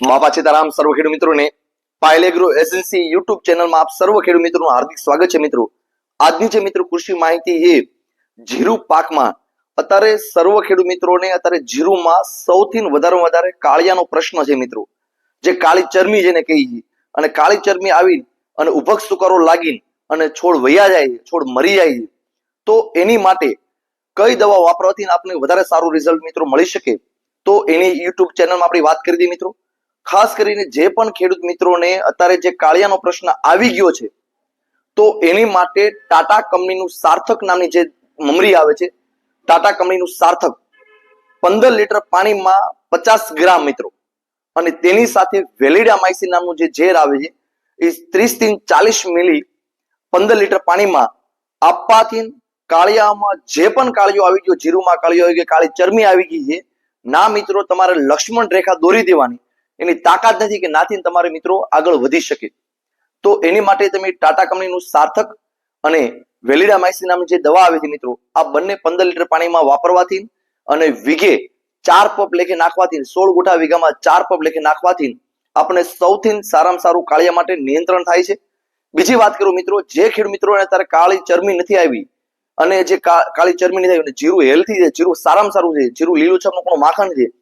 બાપા સીતારામ સર્વ ખેડૂત મિત્રોને પાયલ એગ્રો એજન્સી યુટ્યુબ ચેનલમાં આપ સર્વ ખેડૂત મિત્રોનું હાર્દિક સ્વાગત છે મિત્રો। આજની જે મિત્રો કૃષિ માહિતી એ જીરું પાકમાં અત્યારે સર્વ ખેડૂત મિત્રોને અત્યારે જીરુંમાં સૌથી વધારે કાળિયાનો પ્રશ્ન છે મિત્રો। જે કાળી ચરમી જેને કહી છે અને કાળી ચરમી આવી અને ઉભક સુકારો લાગી અને છોડ વયા જાય છોડ મરી જાય તો એની માટે કઈ દવા વાપરવાથી આપને વધારે સારું રિઝલ્ટ મિત્રો મળી શકે તો એની યુટ્યુબ ચેનલમાં આપણી વાત કરી હતી મિત્રો। ખાસ કરીને જે પણ ખેડૂત મિત્રોને અત્યારે જે કાળિયાનો પ્રશ્ન આવી ગયો છે તો એની માટે ટાટા કંપનીનું સાર્થક નામની જે મમરી આવે છે ટાટા કંપનીનું સાર્થક 15 લીટર પાણીમાં 50 ગ્રામ મિત્રો અને તેની સાથે વેલિડામાઇસિન નામનું જે ઝેર આવે છે એ 30 થી 40 મિલી 15 લીટર પાણીમાં આપવાથી કાળિયામાં જે પણ કાળિયો આવી ગયો જીરુમાં કાળિયો આવી ગયો કાળી ચરમી આવી ગઈ છે ના મિત્રો તમારે લક્ષ્મણ રેખા દોરી દેવાની એની તાકાત નથી કે નાથી તમારે મિત્રો આગળ વધી શકે તો એની માટે તમે ટાટા કંપનીનું સાર્થક અને વેલિડામાઇસિન નામની જે દવા આવે છે મિત્રો આ બંને 15 લીટર પાણીમાં વાપરવાથી અને વીઘે 4 પંપ લેખે નાખવાથી 16 ગુઠા વીઘામાં 4 પંપ લેખે નાખવાથી આપણે સૌથી સારામાં સારું કાળિયા માટે નિયંત્રણ થાય છે। બીજી વાત કરું મિત્રો જે ખેડૂત મિત્રોને અત્યારે કાળી ચરમી નથી આવી અને જે કાળી ચરમી નથી આવી જીરું હેલ્થી છે જીરું સારામાં સારું છે જીરું લીલુંછમનું પણ માખણ છે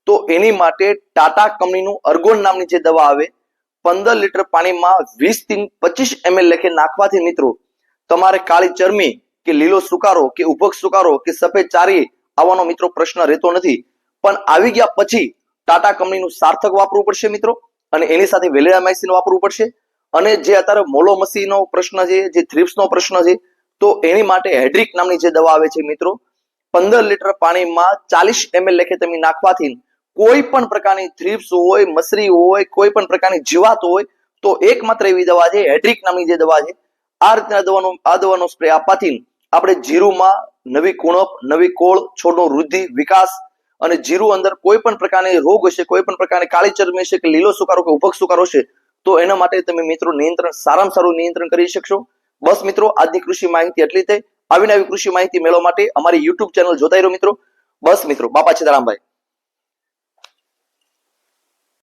તો એની માટે ટાટા કંપનીનું અર્ગોન નામની જે દવા આવે 15 લીટર પાણીમાં 20 થી 25 ml લેખે નાખવાથી મિત્રો તમારે કાળી ચરમી કે લીલો સુકારો કે ઉભક સુકારો કે સફેદ ચારી આવવાનો મિત્રો પ્રશ્ન રહેતો નથી। પણ આવી ગયા પછી ટાટા કંપનીનું સાર્થક વાપરવું પડશે મિત્રો અને એની સાથે વેલિડામાઇસિન વાપરવું પડશે અને જે અત્યારે મોલોમસીનો પ્રશ્ન છે જે થ્રિપ્સનો પ્રશ્ન છે તો એની માટે હેડ્રિક નામની જે દવા આવે છે મિત્રો 15 લીટર પાણીમાં 40 ml લેખે તમે નાખવાથી કોઈ પણ પ્રકારની થ્રિપ્સ હોય મસરી હોય કોઈ પણ પ્રકારની જીવાત હોય તો એકમાત્ર એવી દવા છે હેડ્રિક નામની જે દવા છે આ રીતના દવાનો સ્પ્રે આપવાથી આપણે જીરુમાં નવી કુણપ નવી કોળ છોડનો વૃદ્ધિ વિકાસ અને જીરુ અંદર કોઈ પણ પ્રકારની રોગ હશે કોઈ પણ પ્રકારની કાળી ચરમી હશે કે લીલો સુકારો કે ઉભક સુકારો હશે તો એના માટે તમે મિત્રો નિયંત્રણ સારામાં સારું નિયંત્રણ કરી શકશો। બસ મિત્રો આજની કૃષિ માહિતી એટલી થઈ। આવીને આવી કૃષિ માહિતી મેળવવા માટે અમારી યુટ્યુબ ચેનલ જોતા રહો મિત્રો। બસ મિત્રો બાપા સીતારામભાઈ।